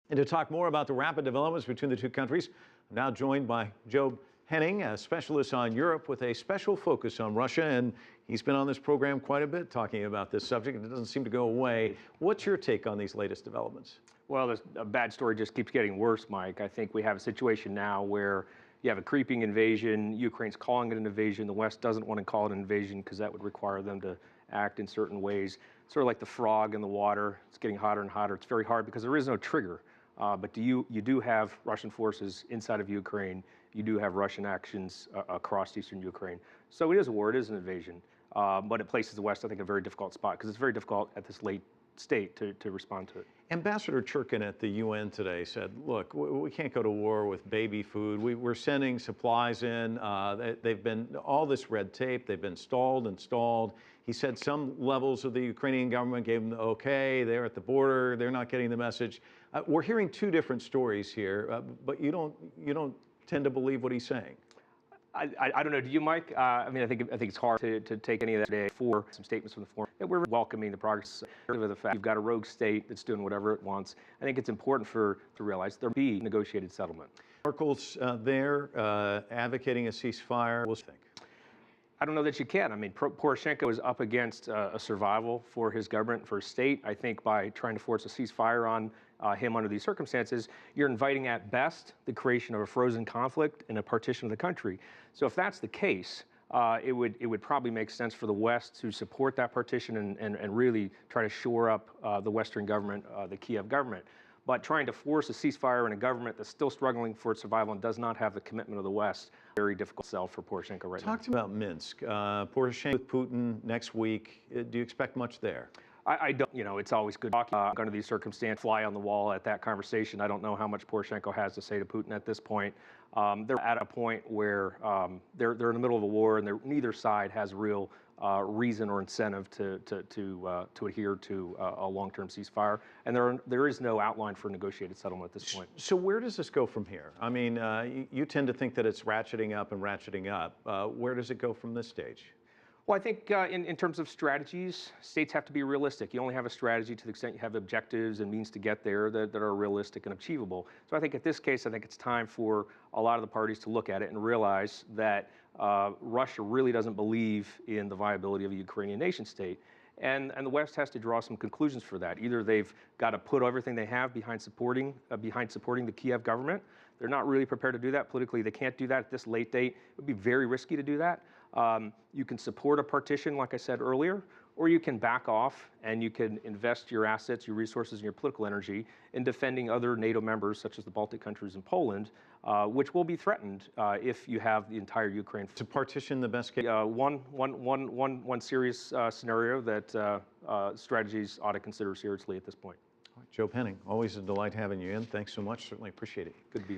And to talk more about the rapid developments between the two countries, I'm now joined by Joe Henning, a specialist on Europe with a special focus on Russia. And he's been on this program quite a bit talking about this subject, and it doesn't seem to go away. What's your take on these latest developments? Well, a bad story just keeps getting worse, Mike. I think we have a situation now where you have a creeping invasion. Ukraine's calling it an invasion. The West doesn't want to call it an invasion because that would require them to act in certain ways. Sort of like the frog in the water. It's getting hotter and hotter. It's very hard because there is no trigger. But you do have Russian forces inside of Ukraine. You do have Russian actions across eastern Ukraine. So it is a war. It is an invasion. But it places the West, I think, in a very difficult spot because it's very difficult at this late state to respond to it. Ambassador Churkin at the UN today said, look, we can't go to war with baby food. We're sending supplies in. They've been all this red tape. They've been stalled and stalled. He said some levels of the Ukrainian government gave them the okay. They're at the border. They're not getting the message. We're hearing two different stories here, but you don't tend to believe what he's saying. I don't know. Do you, Mike? I mean, I think it's hard to take any of that today for some statements from the forum. We're welcoming the progress of the fact you've got a rogue state that's doing whatever it wants. I think it's important to realize there will be negotiated settlement. Merkel's there advocating a ceasefire. We'll think. I don't know that you can. I mean, Poroshenko is up against a survival for his government, for his state. I think by trying to force a ceasefire on him under these circumstances, you're inviting at best the creation of a frozen conflict and a partition of the country. So if that's the case, it would probably make sense for the West to support that partition and really try to shore up the Western government, the Kiev government. But trying to force a ceasefire in a government that's still struggling for its survival and does not have the commitment of the West, very difficult sell for Poroshenko right now. Talk to me about Minsk. Poroshenko with Putin next week. Do you expect much there? I don't, it's always good talking under these circumstances, fly on the wall at that conversation. I don't know how much Poroshenko has to say to Putin at this point. They're at a point where they're in the middle of a war, and neither side has real reason or incentive to adhere to a long-term ceasefire, and there is no outline for a negotiated settlement at this point. So where does this go from here? I mean, you tend to think that it's ratcheting up and ratcheting up. Where does it go from this stage? Well, I think in terms of strategies, states have to be realistic. You only have a strategy to the extent you have objectives and means to get there that are realistic and achievable. So I think in this case, I think it's time for a lot of the parties to look at it and realize that Russia really doesn't believe in the viability of a Ukrainian nation state. And the West has to draw some conclusions for that. Either they've got to put everything they have behind supporting the Kiev government. They're not really prepared to do that politically. They can't do that at this late date. It would be very risky to do that. You can support a partition, like I said earlier, or you can back off and you can invest your assets, your resources, and your political energy in defending other NATO members, such as the Baltic countries and Poland, which will be threatened if you have the entire Ukraine. To partition the best case? One serious scenario that strategies ought to consider seriously at this point. Joe Henning, always a delight having you in. Thanks so much. Certainly appreciate it. Good to be here.